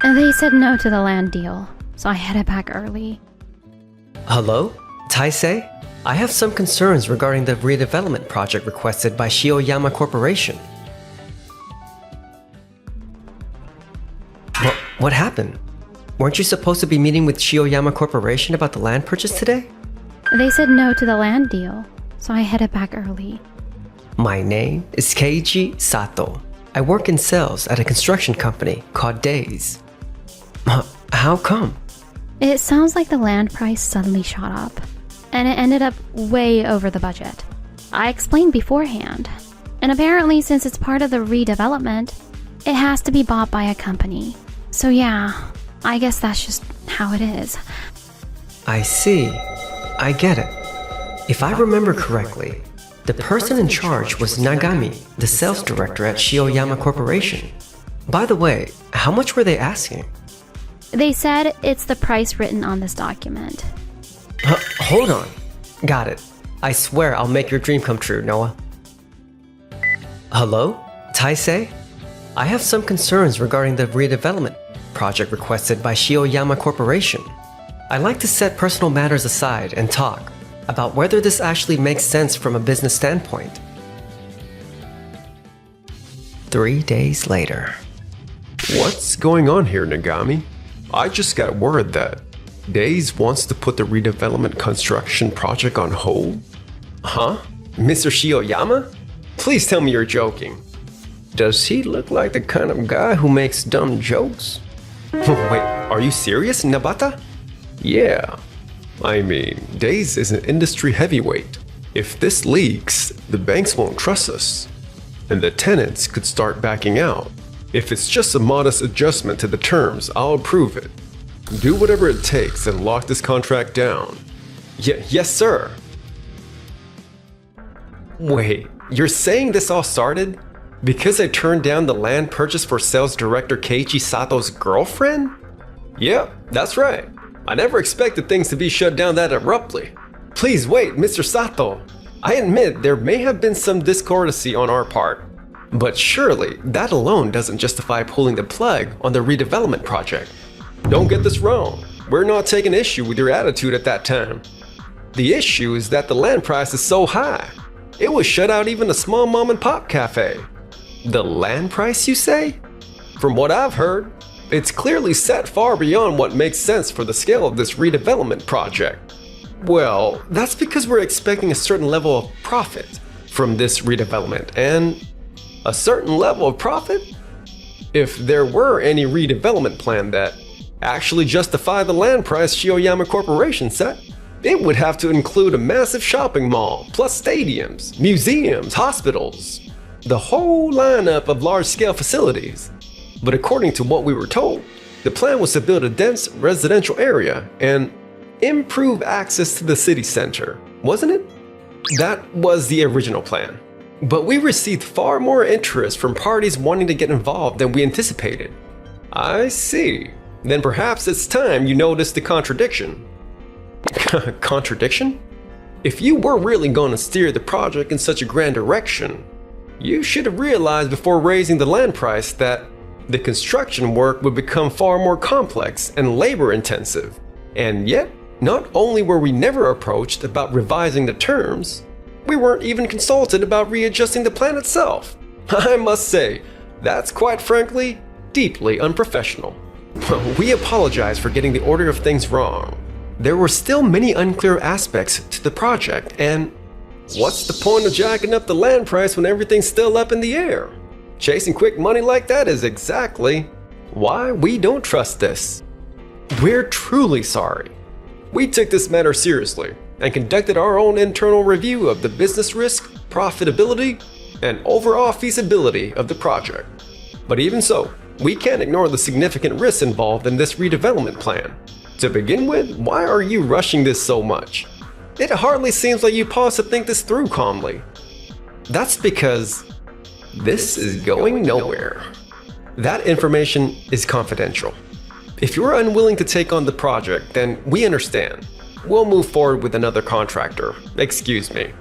They said no to the land deal, so I headed back early. Hello? Taisei? I have some concerns regarding the redevelopment project requested by Shioyama Corporation. What happened? Weren't you supposed to be meeting with Shioyama Corporation about the land purchase today? They said no to the land deal, so I headed back early. My name is Keiichi Sato. I work in sales at a construction company called Days. How come? It sounds like the land price suddenly shot up, and it ended up way over the budget. I explained beforehand, and apparently since it's part of the redevelopment, it has to be bought by a company. So yeah, I guess that's just how it is. I see. I get it. If I remember correctly, the person in charge was Nagami, the sales director at Shioyama Corporation. By the way, how much were they asking? They said it's the price written on this document. Hold on. Got it. I swear I'll make your dream come true, Noah. Hello? Taisei? I have some concerns regarding the redevelopment project requested by Shioyama Corporation. I like to set personal matters aside and talk about whether this actually makes sense from a business standpoint. 3 days later. What's going on here, Nagami? I just got word that Days wants to put the redevelopment construction project on hold? Huh? Mr. Shioyama? Please tell me you're joking. Does he look like the kind of guy who makes dumb jokes? Wait, are you serious, Nabata? Yeah. I mean, Days is an industry heavyweight. If this leaks, the banks won't trust us. And the tenants could start backing out. If it's just a modest adjustment to the terms, I'll approve it. Do whatever it takes and lock this contract down. Yes, sir. Wait, you're saying this all started because I turned down the land purchase for sales director Keiichi Sato's girlfriend? Yep, that's right. I never expected things to be shut down that abruptly. Please wait, Mr. Sato. I admit there may have been some discourtesy on our part, but surely that alone doesn't justify pulling the plug on the redevelopment project. Don't get this wrong. We're not taking issue with your attitude at that time. The issue is that the land price is so high. It would shut out even a small mom-and-pop cafe. The land price, you say? From what I've heard, it's clearly set far beyond what makes sense for the scale of this redevelopment project. Well, that's because we're expecting a certain level of profit from this redevelopment, and a certain level of profit? If there were any redevelopment plan that actually justified the land price Shioyama Corporation set, it would have to include a massive shopping mall, plus stadiums, museums, hospitals, the whole lineup of large-scale facilities. But according to what we were told, the plan was to build a dense residential area and improve access to the city center, wasn't it? That was the original plan. But we received far more interest from parties wanting to get involved than we anticipated. I see. Then perhaps it's time you noticed the contradiction. Contradiction? If you were really going to steer the project in such a grand direction, you should have realized before raising the land price that the construction work would become far more complex and labor-intensive. And yet, not only were we never approached about revising the terms, we weren't even consulted about readjusting the plan itself. I must say, that's quite frankly, deeply unprofessional. We apologize for getting the order of things wrong. There were still many unclear aspects to the project, and what's the point of jacking up the land price when everything's still up in the air? Chasing quick money like that is exactly why we don't trust this. We're truly sorry. We took this matter seriously and conducted our own internal review of the business risk, profitability, and overall feasibility of the project. But even so, we can't ignore the significant risks involved in this redevelopment plan. To begin with, why are you rushing this so much? It hardly seems like you paused to think this through calmly. That's because this is going nowhere. That information is confidential. If you're unwilling to take on the project, then we understand. We'll move forward with another contractor. Excuse me.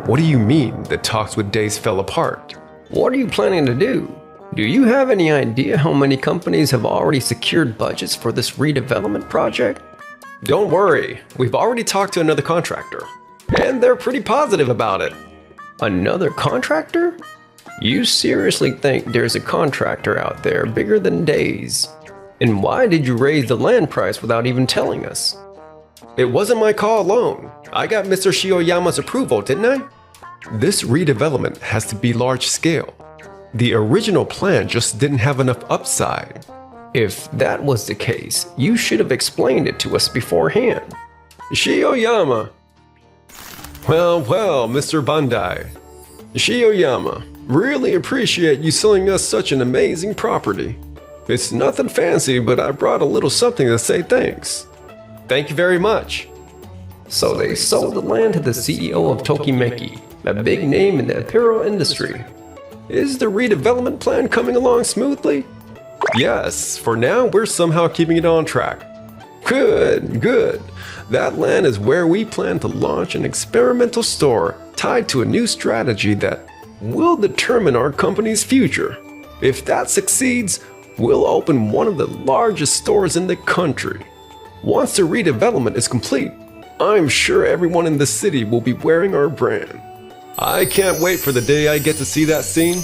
What do you mean the talks with Days fell apart? What are you planning to do? Do you have any idea how many companies have already secured budgets for this redevelopment project? Don't worry, we've already talked to another contractor, and they're pretty positive about it. Another contractor? You seriously think there's a contractor out there bigger than Days? And why did you raise the land price without even telling us? It wasn't my call alone. I got Mr. Shioyama's approval, didn't I? This redevelopment has to be large scale. The original plan just didn't have enough upside. If that was the case, you should have explained it to us beforehand. Shioyama! Well, Mr. Bandai. Shioyama, really appreciate you selling us such an amazing property. It's nothing fancy, but I brought a little something to say thanks. Thank you very much. So they sold the land to the CEO of Tokimeki, a big name in the apparel industry. Is the redevelopment plan coming along smoothly? Yes, for now we're somehow keeping it on track. Good. That land is where we plan to launch an experimental store tied to a new strategy that will determine our company's future. If that succeeds, we'll open one of the largest stores in the country. Once the redevelopment is complete, I'm sure everyone in the city will be wearing our brand. I can't wait for the day I get to see that scene.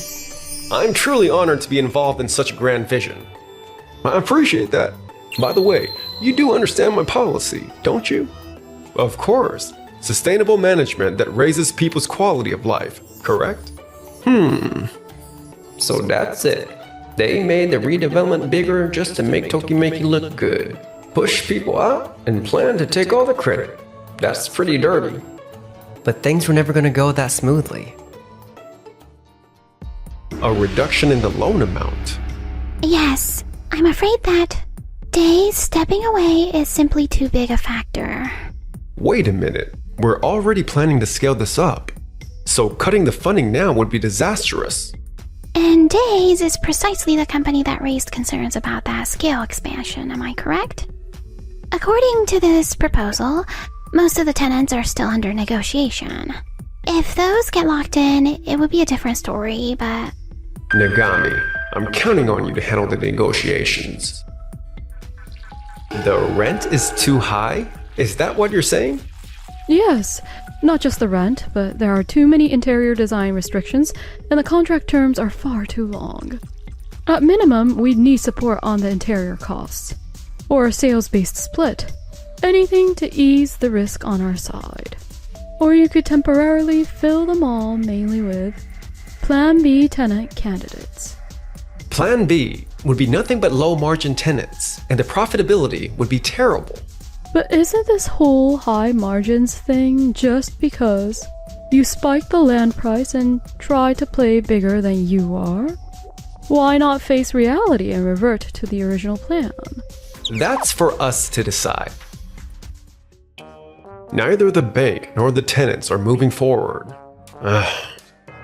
I'm truly honored to be involved in such a grand vision. I appreciate that. By the way, you do understand my policy, don't you? Of course. Sustainable management that raises people's quality of life, correct? So that's it. They made the redevelopment bigger just to make Tokimeki look good. Push people out and plan to take all the credit. That's pretty dirty. But things were never going to go that smoothly. A reduction in the loan amount. Yes, I'm afraid that Days stepping away is simply too big a factor. Wait a minute. We're already planning to scale this up. So cutting the funding now would be disastrous. And Days is precisely the company that raised concerns about that scale expansion, am I correct? According to this proposal, most of the tenants are still under negotiation. If those get locked in, it would be a different story, but... Nagami, I'm counting on you to handle the negotiations. The rent is too high? Is that what you're saying? Yes, not just the rent, but there are too many interior design restrictions, and the contract terms are far too long. At minimum, we'd need support on the interior costs, or a sales-based split. Anything to ease the risk on our side. Or you could temporarily fill them all mainly with Plan B tenant candidates. Plan B would be nothing but low-margin tenants, and the profitability would be terrible. But isn't this whole high margins thing just because you spike the land price and try to play bigger than you are? Why not face reality and revert to the original plan? That's for us to decide. Neither the bank nor the tenants are moving forward.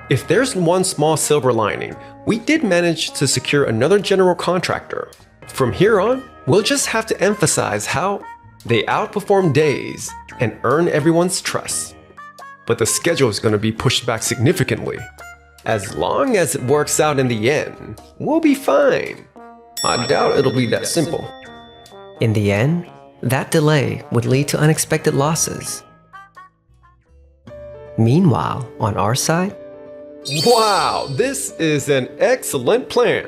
If there's one small silver lining, we did manage to secure another general contractor. From here on, we'll just have to emphasize how they outperform Days and earn everyone's trust. But the schedule is going to be pushed back significantly. As long as it works out in the end, we'll be fine. I doubt it'll be that simple. In the end, that delay would lead to unexpected losses. Meanwhile, on our side, Wow, this is an excellent plan.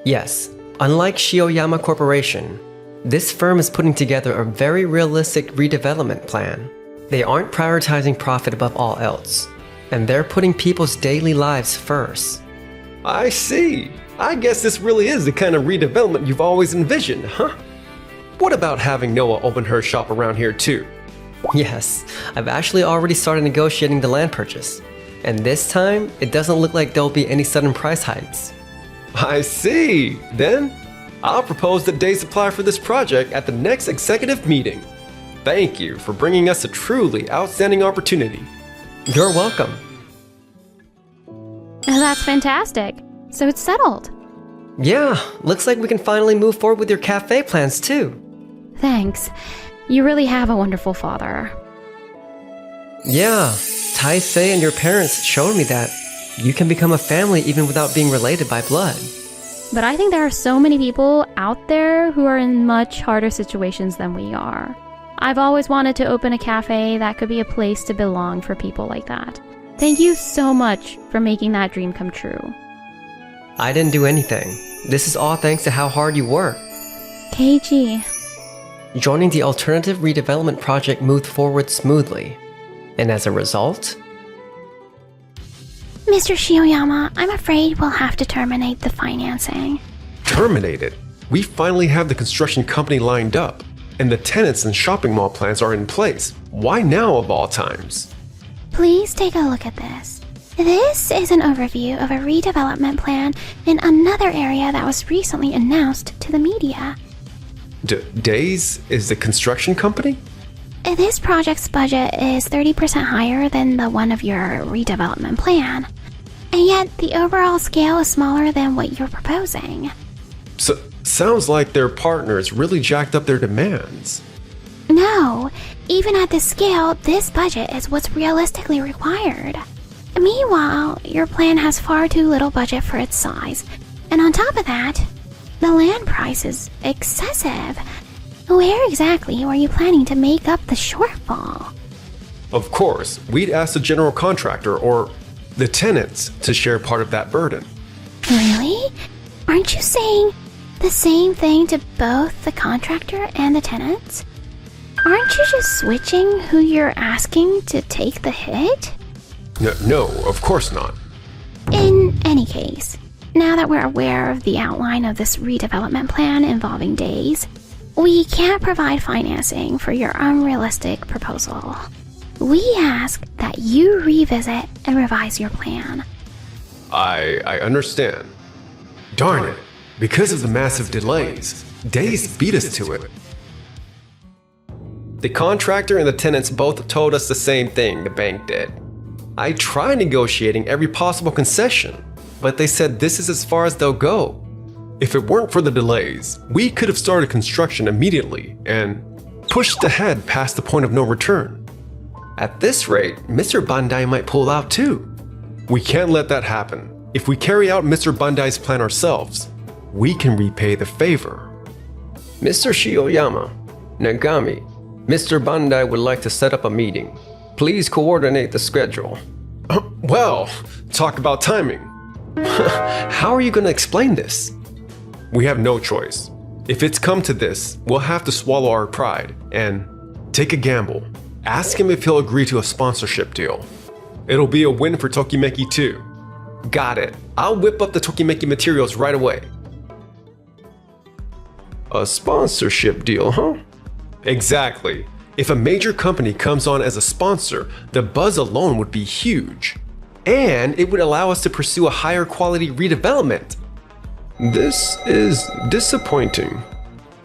yes, unlike Shioyama Corporation, this firm is putting together a very realistic redevelopment plan. They aren't prioritizing profit above all else, and they're putting people's daily lives first. I see. I guess this really is the kind of redevelopment you've always envisioned, huh? What about having Noah open her shop around here too? Yes, I've actually already started negotiating the land purchase, and this time, it doesn't look like there'll be any sudden price hikes. I see. Then, I'll propose that Days apply for this project at the next executive meeting. Thank you for bringing us a truly outstanding opportunity. You're welcome. That's fantastic. So it's settled. Yeah, looks like we can finally move forward with your cafe plans too. Thanks. You really have a wonderful father. Yeah, Tai Fei and your parents showed me that. You can become a family even without being related by blood. But I think there are so many people out there who are in much harder situations than we are. I've always wanted to open a cafe that could be a place to belong for people like that. Thank you so much for making that dream come true. I didn't do anything. This is all thanks to how hard you work. KG. Joining the alternative redevelopment project moved forward smoothly. And as a result, Mr. Shioyama, I'm afraid we'll have to terminate the financing. Terminate it? We finally have the construction company lined up, and the tenants and shopping mall plans are in place. Why now of all times? Please take a look at this. This is an overview of a redevelopment plan in another area that was recently announced to the media. Days is the construction company? This project's budget is 30% higher than the one of your redevelopment plan. And yet, the overall scale is smaller than what you're proposing. So, sounds like their partners really jacked up their demands. No, even at this scale, this budget is what's realistically required. Meanwhile, your plan has far too little budget for its size. And on top of that, the land price is excessive. Where exactly were you planning to make up the shortfall? Of course, we'd ask the general contractor or the tenants to share part of that burden. Really? Aren't you saying the same thing to both the contractor and the tenants? Aren't you just switching who you're asking to take the hit? No, of course not. In any case, now that we're aware of the outline of this redevelopment plan involving Days, we can't provide financing for your unrealistic proposal. We ask that you revisit and revise your plan. I understand. Darn it. Because of the massive delays, Days beat us to it. The contractor and the tenants both told us the same thing, the bank did. I tried negotiating every possible concession, but they said this is as far as they'll go. If it weren't for the delays, we could have started construction immediately and pushed ahead past the point of no return. At this rate, Mr. Bandai might pull out too. We can't let that happen. If we carry out Mr. Bandai's plan ourselves, we can repay the favor. Mr. Shioyama, Nagami, Mr. Bandai would like to set up a meeting. Please coordinate the schedule. Well, talk about timing. How are you going to explain this? We have no choice. If it's come to this, we'll have to swallow our pride and take a gamble. Ask him if he'll agree to a sponsorship deal. It'll be a win for Tokimeki too. Got it. I'll whip up the Tokimeki materials right away. A sponsorship deal, huh? Exactly. If a major company comes on as a sponsor, the buzz alone would be huge. And it would allow us to pursue a higher quality redevelopment. This is disappointing.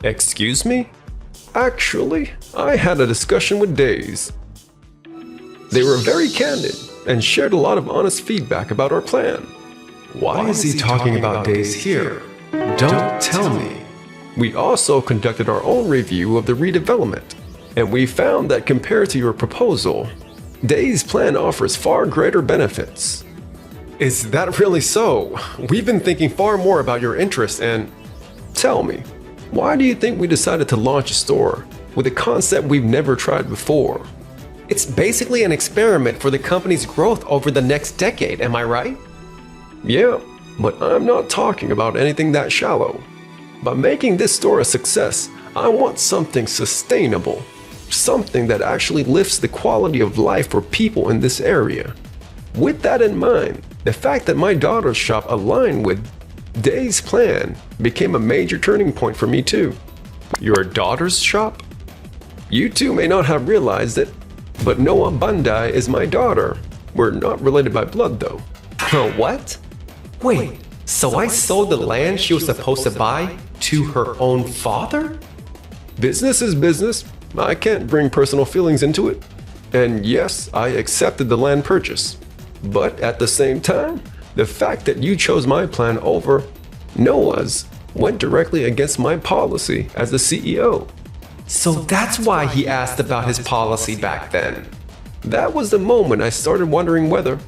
Excuse me? Actually, I had a discussion with Days. They were very candid and shared a lot of honest feedback about our plan. Why is he talking about Days here? Don't tell me. We also conducted our own review of the redevelopment, and we found that compared to your proposal, Days' plan offers far greater benefits. Is that really so? We've been thinking far more about your interests and... Tell me, why do you think we decided to launch a store with a concept we've never tried before? It's basically an experiment for the company's growth over the next decade, am I right? Yeah, but I'm not talking about anything that shallow. By making this store a success, I want something sustainable. Something that actually lifts the quality of life for people in this area. With that in mind, the fact that my daughter's shop aligned with Days' plan became a major turning point for me too. Your daughter's shop? You two may not have realized it, but Noah Bandai is my daughter. We're not related by blood though. What? Wait, so I sold the land she was supposed to buy to her own father? Business is business. I can't bring personal feelings into it. And yes, I accepted the land purchase. But at the same time, the fact that you chose my plan over Noah's went directly against my policy as the CEO. So that's why he asked about his policy back then. That was the moment I started wondering whether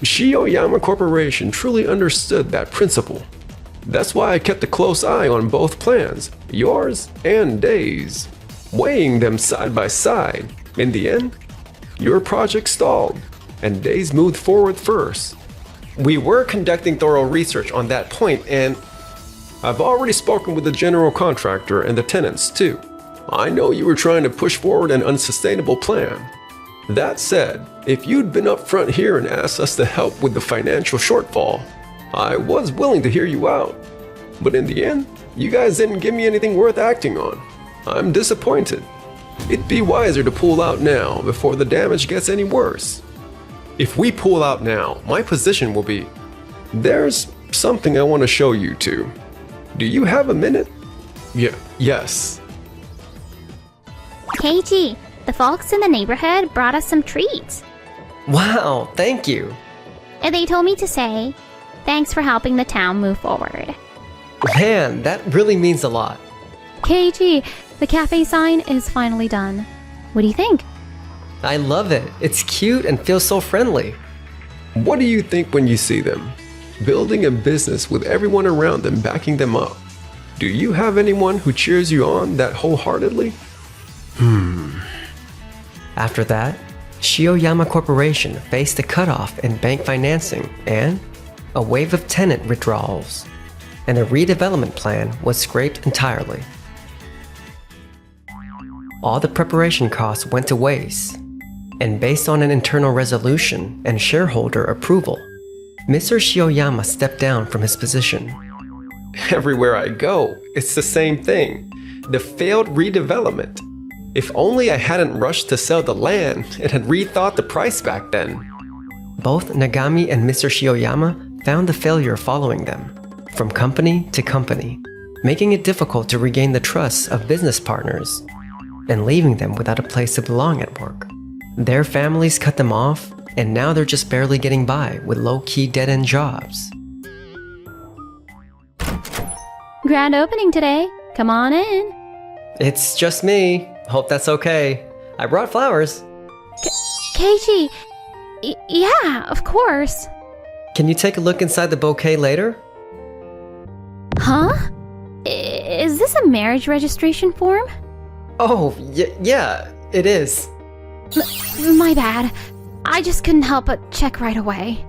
Studio-Manga Corporation truly understood that principle. That's why I kept a close eye on both plans, yours and Day's, weighing them side by side. In the end, your project stalled, and Day's moved forward first. We were conducting thorough research on that point, and I've already spoken with the general contractor and the tenants too. I know you were trying to push forward an unsustainable plan. That said, if you'd been upfront here and asked us to help with the financial shortfall, I was willing to hear you out. But in the end, you guys didn't give me anything worth acting on. I'm disappointed. It'd be wiser to pull out now before the damage gets any worse. If we pull out now, my position will be, there's something I want to show you two. Do you have a minute? Yes. KG, the folks in the neighborhood brought us some treats. Wow, thank you. And they told me to say, thanks for helping the town move forward. Man, that really means a lot. KG, the cafe sign is finally done. What do you think? I love it. It's cute and feels so friendly. What do you think when you see them? Building a business with everyone around them backing them up. Do you have anyone who cheers you on that wholeheartedly? After that, Studio-Manga Corporation faced a cutoff in bank financing and a wave of tenant withdrawals, and a redevelopment plan was scrapped entirely. All the preparation costs went to waste, and based on an internal resolution and shareholder approval, Mr. Studio-Manga stepped down from his position. Everywhere I go, it's the same thing. The failed redevelopment. If only I hadn't rushed to sell the land and had rethought the price back then. Both Nagami and Mr. Studio-Manga found the failure following them, from company to company, making it difficult to regain the trust of business partners and leaving them without a place to belong at work. Their families cut them off, and now they're just barely getting by with low-key dead-end jobs. Grand opening today. Come on in. It's just me. Hope that's okay. I brought flowers. KG, yeah, of course. Can you take a look inside the bouquet later? Huh? Is this a marriage registration form? Oh, yeah, it is. My bad. I just couldn't help but check right away.